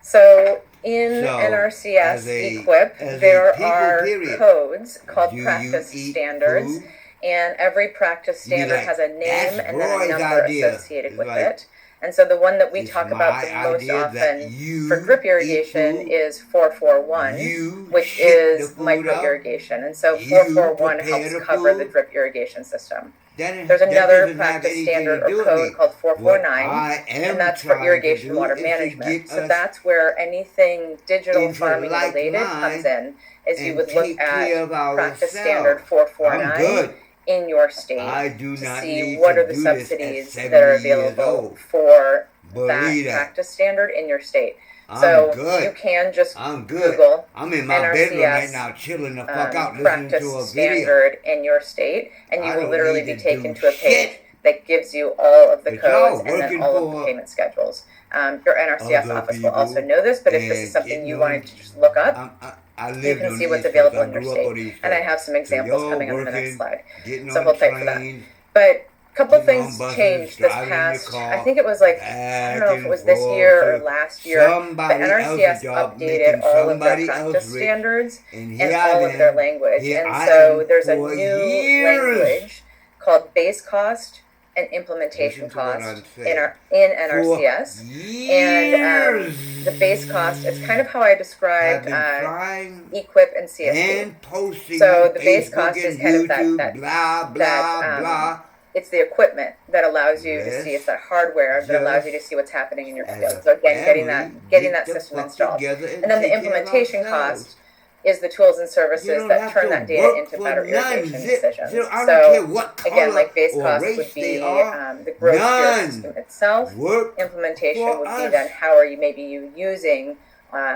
So in So, NRCS as EQIP, a there people, are period, codes called do you practice eat standards, food? and every practice You be standard like, has a name that's and then a Roy's number idea. associated It's with like, it. And so the one that we it's talk my about the most idea that often you for drip eat irrigation food, is 441, you which ship the is food micro out, irrigation. And so you 441 prepare helps the cover the food. drip irrigation system. That There's another doesn't have practice anything standard to or do with code me. called What 449, I am and that's for trying to irrigation do water is to management. get So us that's where anything digital into farming like related comes line in, is you and would look take at care of practice standard ourselves. I'm 449 good. in your state I do to not see need what to are the do this at subsidies that 70 are years available old. for that Believe that. practice standard in your state. I'm So good. you can just I'm good. Google I'm in my bedroom right NRCS now, chilling the fuck out, listening practice to a video. standard in your state, and you I will don't literally need be to taken do to a page shit. that gives you all of the But y'all codes and then working all of the for payment schedules. Your NRCS other office will also people know this, but if this is and something getting you on. wanted to just look up, I you lived can on see the what's East Coast. available I in your grew up state. on the East And I Coast. have some So examples y'all coming up in the next working, slide. getting So on hold tight for that. trains, But a couple getting on things buses, changed this driving in your past, car, I think it was like, I back don't know if it and was this forth year or to last year, but somebody else's NRCS job, updated making all of their somebody else practice rich. standards And and here I all of their am. language. Here And I so am there's a for new years. language called base cost and implementation Listen to what cost I'm saying. in For NRCS. years. And the base cost is kind of how I Have described been trying EQIP and CSP. and posting So on the base Facebook cost is and kind of YouTube, that blah, blah, blah. it's the equipment that allows you to see. It's Let's that hardware that allows you to just, see what's happening in your as field. a So again, getting family, that get the system fuck installed. together and And then the take care of implementation ourselves. cost is the tools and You services don't that have turn to that data work into for better none. irrigation decisions. I don't care So what again, color like base or cost race would they be are. the growth sphere None. system itself. Work Implementation for would be us. then how are you maybe using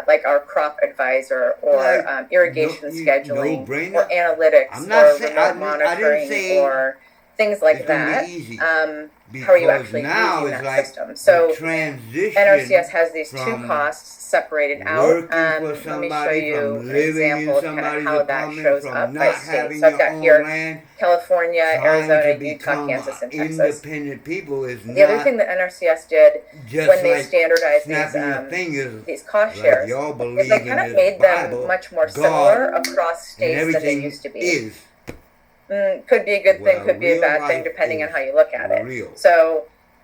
like our crop advisor or Like, irrigation scheduling or no-brainer. analytics I'm not or saying, remote I didn't monitoring say or things like it's gonna that. be easy. How are you Because actually now using it's that like system? the So transition NRCS has these two from costs separated out. working for Let me show somebody, you from an living in example of kind of somebody's how that apartment, shows from up not by state. having So I've your got own here land, California, trying Arizona, to Utah, become Kansas, and Texas. independent people is The other not thing that NRCS did just when they like standardized snapping your fingers these cost like shares y'all is believe they in kind of this made Bible, them much more God, similar across and states than they everything used to be. is. Could be a good thing, Well, could be a real bad thing, life depending on is how you look at it. real. So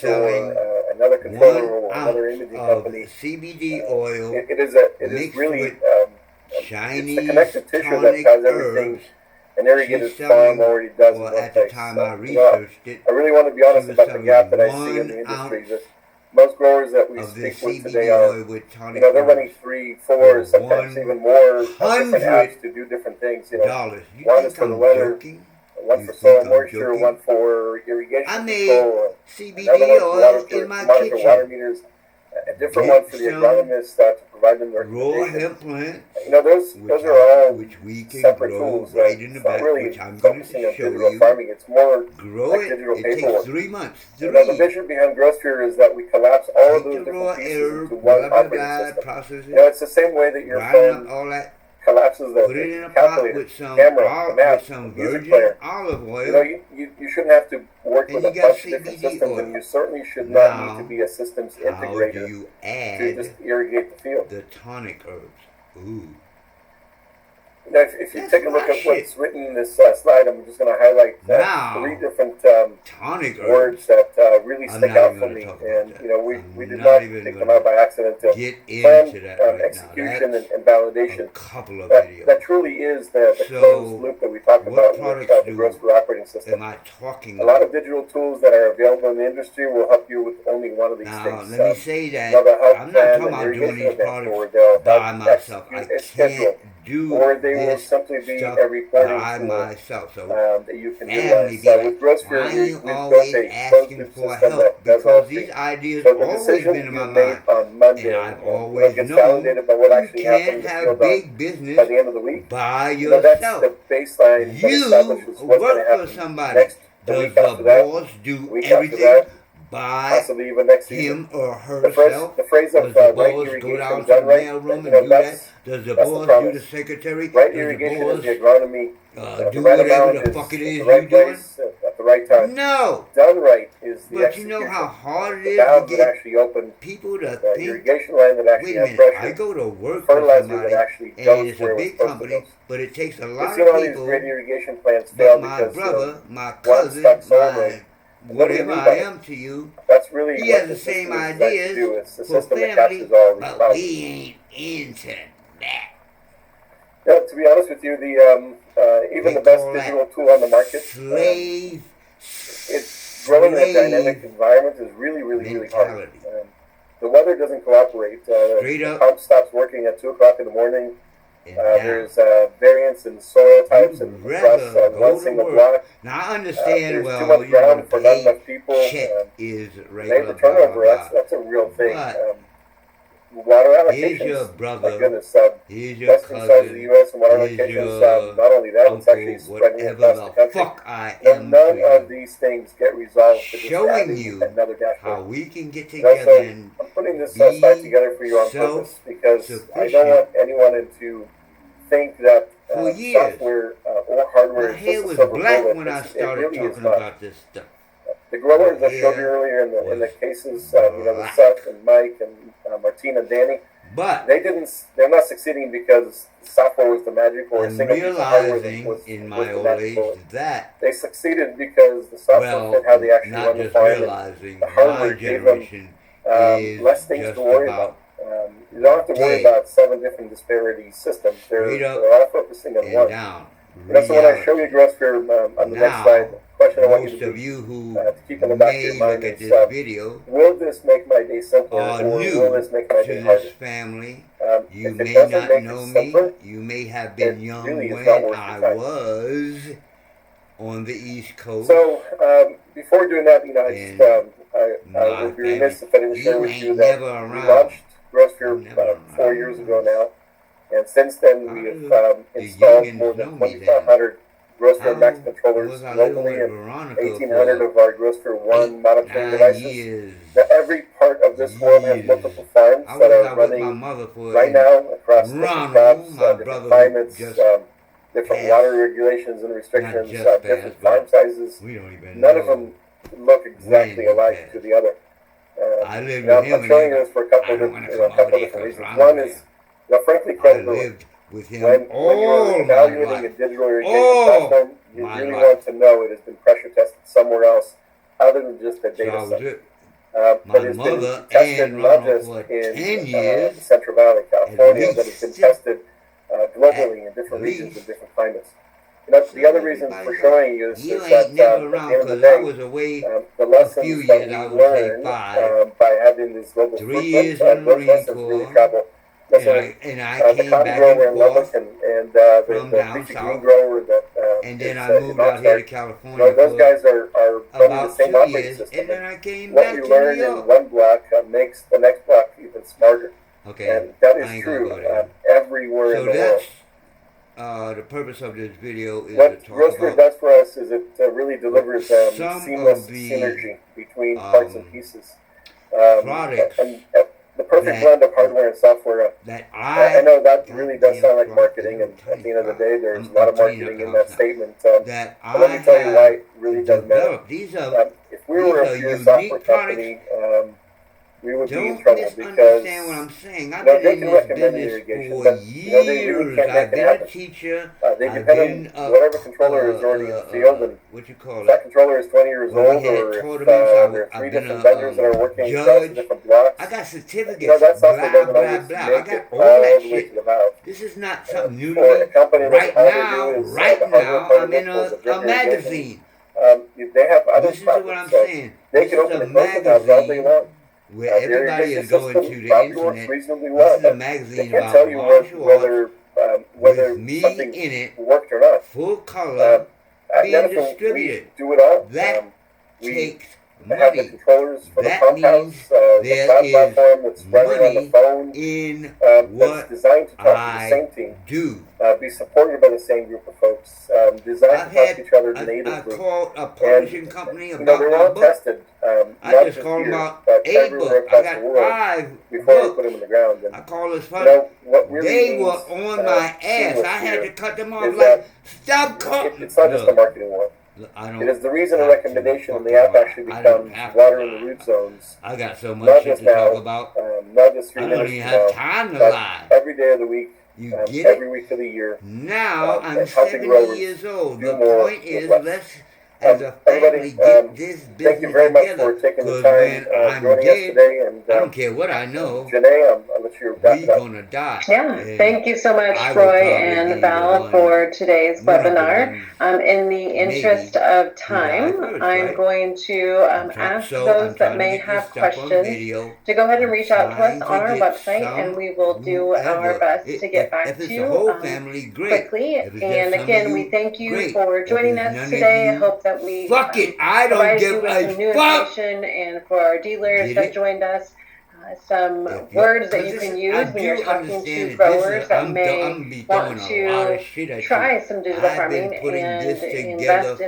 store selling an another controller 1 or another ounce imaging of company. CBD oil It is mixed really with it's the Chinese connective tissue that tonic has everything herbs. an She's irrigated farm selling, already does in or one at the place. time So, I researched it, I really want to be she honest was about the gap selling that I see in the 1 industry. ounce That most growers that we of the speak with today CBD are, oil with you tonic know, they're running herbs 3, for 4, sometimes even more different $100. apps to do different things. You know, You one is think for the I'm weather, joking? one You for think soil I'm moisture, joking? one for I irrigation made control, another CBD one to oil in my monitor water kitchen. meters, a different one Get for the some agronomist to provide them raw recommendations. hemp plants, You know, those are all which we can separate grow tools. right in the It's not back, really which I'm going to focusing on show digital you. farming. It's more Grow like it. digital It takes paperwork. 3 months. You know, the 3. vision behind GrowSphere is that we collapse all of Take the those raw different pieces into herb, one blah blah operating blah, system. process You know, it, it's the same way that your grind up phone all that, collapses put it in the a pot calculator, with some camera, the map, the music virgin player. olive You know, oil, you shouldn't have to work and with you a got bunch of different CBD systems, and oil. you certainly should not need to Now, be a systems how do integrator you to just add irrigate the field. the tonic herbs? Ooh, Now, if you that's take a look my at shit. what's written in this slide, I'm just going to highlight 3 Now, different tonic words herbs. that really I'm stick not out even for going to me. talk about And, that. you know, we I'm did not not even pick going them out by to accident to get plan into that right now. execution That's and a validation. couple of That videos. truly is the closed So, loop that we talk what about with products the do GrowSphere operating system. am I talking A lot about? of digital tools that are available in the industry will help you with only one of these Now, things. let me say They'll that help I'm not plan talking an about doing irrigation these event, products or they'll help by myself. I execute a can't schedule, do or they will this simply be stuff a reporting by tool myself. So, that you can family utilize. be like, With GrowSphere, I ain't we've built always a closed asking loop for system help that does all because these 3. ideas So the always decision been in you my make mind. on And Monday, I've and when it always gets known validated by what you actually happened can't in the have field on big by business the end of the week, by you know, that's yourself. the baseline that You establishes what's going work to for happen somebody. next, the Does week the after that, boss the do week after everything that, by possibly even next season. him or The herself? phrase of Does the right boss go irrigation down to done the right, mailroom you and know, do that? Does the that's the boss do the promise. secretary? Right Does the irrigation is boss the agronomy. The do right whatever amount the is fuck it at the is you right doing? place at the right time. No. Done right is the But you know how execution. hard it The is to valve that get actually opened, people to the think, irrigation line that actually wait a had minute, I pressure, go to the work for fertilizer that somebody actually and goes it's a where it was big supposed to go. company, but it takes a We've lot seen of all these great people, irrigation plants but fail my because, brother, my one stuck cousin, soil mode, my and nobody whatever knew I about it. am to you, That's really he what has the the same system is designed to ideas do. It's the for system that captures family, all of these but problems. we ain't into that. Yeah, to be honest with you, even They the best call digital that tool on the market, slave it's growing in a dynamic slave environment is really hard. mentality. The weather doesn't cooperate. Straight The up pump stops working at 2 o'clock in the morning. and down. There's variance in soil types You'd and across rather one go to single work. block. Now I understand, There's too well, much you know, ground the for not pay enough people. check is Labor regular, blah, blah, turnover, blah. that's a real thing. But Water here's your allocations, my brother, goodness. here's your Western sides of the cousin, U.S. and water here's allocations, your not only that, it's actually uncle, spreading whatever across the the country. fuck I No, am none to of you, these things get resolved for just showing adding you another how dashboard. we can get You know, together so and I'm putting this slide be together for you on purpose because I don't self-sufficient. want anyone to think that For years, software or hardware my is hair just a was silver black bullet. when I It started really is talking not. about this stuff. The My growers I showed you hair earlier in the was cases, you know, with black. Seth and Mike and Martina and Danny, But they're not succeeding because software was the magic or a I'm single piece of hardware realizing in was my the old magic age bullet. that, They succeeded because the software well, fit how they actually not run the just farm, and realizing, the my hardware gave them generation is less things just to worry about. about You don't have to worry dead, about 7 different disparity systems. straight up They're all focusing on and one. down. You know, so when I show you Reality. GrowSphere on the next slide, Now, the question I want you most to of be you who to keep in the back of your may mind look at is, this video will this make my day simpler are or will new this make my to day this harder? family. You If it may doesn't not make it know me. simpler, You may have it been young really is not when worth I your time. was on the East Coast, So before doing that, you know, and I my would be family. remiss if I didn't share You with you ain't that never we around. launched You GrowSphere never 4 years ago around. now, and since then How we've do the installed more youngins than know me then? 2,500 GrowSphere Max How controllers was I living globally with and Veronica 1,800 for of our GrowSphere 8, One monitoring 9 devices. years? Now, every part of this world has multiple farms How that was are I with my running mother for? right And now across different Ronald, crops, my different brother who climates, just different passed, water regulations and not restrictions, just different passed, farm but sizes. we don't even None of know them look when exactly he alike to passed. the other. I lived Now, with him I'm and showing you they, this for a couple I of don't want to you know, come a over couple of there different because reasons. Ronald One there. is, you know, frankly, I credibility. lived with him When you're all my evaluating a life. digital irrigation All platform, you my really life. want to know it has been pressure tested somewhere else other than just the So data I was set. with but has been tested not just in the Central Valley, California, but has been tested globally in different regions and different climates. The other reason for showing you is that at the end of the day, the lessons that we learn by having this global footprint, those lessons really travel. Listen, the cotton grower in Lubbock and the leafy green grower that is in Oxnard, those guys are running the same operating system. And what we learn in one block makes the next block even smarter. And that is true everywhere in the world. The purpose of this video is what to talk Grocery does for us is it really delivers seamless synergy between parts and pieces. Products and the perfect blend of hardware and software. That I know that really does sound like marketing, and at the end of the day, there's a lot of marketing in that statement. But let me tell you why it really does matter. If we were a pure software company, we would be in trouble because what I'm saying. I've they been can in recommend this irrigation, business but for they really years. can't I've make it been happen. a teacher. They I've depend on whatever controller is already in the field, and if that controller is 20 years old, or if there are 3 different vendors that are working across the different blocks. I got certificates. That software doesn't always make it all the way to the valve. This is not something new For a to me. company Right that's all they do is now, I'm in a magazine. They have other Listen to what I'm problems, saying. they can open and close the valves all day long. Where everybody is going to the internet. Reasonably well, this is a magazine they can't about tell you whether me something in it, worked or not. full color, being distributed. We do it all. That takes They have the money. controllers for That the pump means house, the cloud platform that's running on the money phone, in that's designed to talk to the same team, do. Be supported by the same group of folks, designed to talk to each other natively. I called a publishing company about they're my all book. tested, I not just just called here, about but 8 everywhere books. I across got the world 5 before books. we put them in the ground. And, I call this fun. what really They means, were on my ass. I had to here cut them off is like, that stop calling. it's not just a marketing war. It is the reason a recommendation in the app actually becomes water in the root zones. I got so Not much shit just to now, talk about. not just 3 I don't minutes even from have now, time to but lie. every day of the week, You get every it? week of the year. Now I'm helping 70 growers years old. do The more point with is, less. let's, as a Everybody, family, get this thank you business very much for together. taking the Because time when I'm joining us dead, today. And I don't care what I know. Janae, I'll let you wrap We it up. gonna die. Yeah, And thank you so much, I will Troy probably and be the Val, one, for today's one of the webinar. ones, In the interest of time, first, I'm right? going to ask those that may have questions to go ahead and reach out to us on our website, and we will do our best to get back to you quickly. And again, we thank you for joining us today. I hope that we provided you with some new information, and for our dealers that joined us, some words that you can use when you're talking to growers that may want to try some digital farming and invest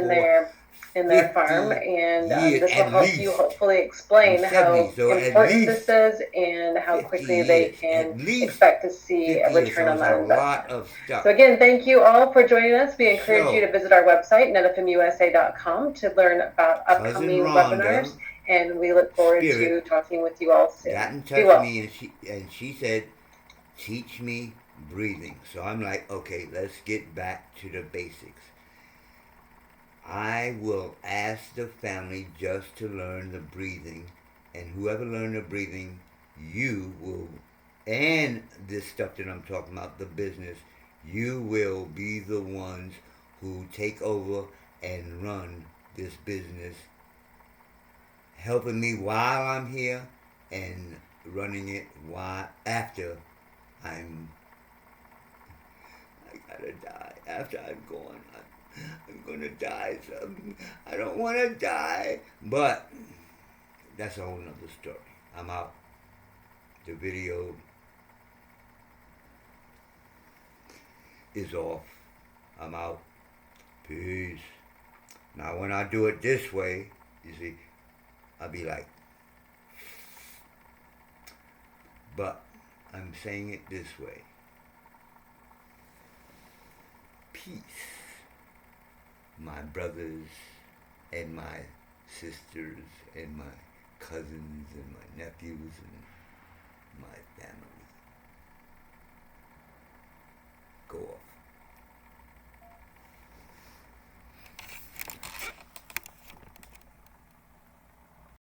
in their farm, and this will help you hopefully explain how important this is and how quickly they can expect to see a return on that investment. So again, thank you all for joining us. We encourage you to visit our website, netfmusa.com, to learn about upcoming webinars, and we look forward to talking with you all soon. Got in touch with me, and she said, teach me breathing. So I'm like, okay, let's get back to the basics. I will ask the family just to learn the breathing, and whoever learned the breathing, you will, and this stuff that I'm talking about, the business, you will be the ones who take over and run this business, helping me while I'm here and running it after I gotta die. After I'm gone, I'm gonna die. So I don't want to die, but that's a whole nother story. I'm out. The video is off. I'm out. Peace. Now when I do it this way, you see, I'll be like, but I'm saying it this way. Peace, my brothers and my sisters and my cousins and my nephews and my family. Go off.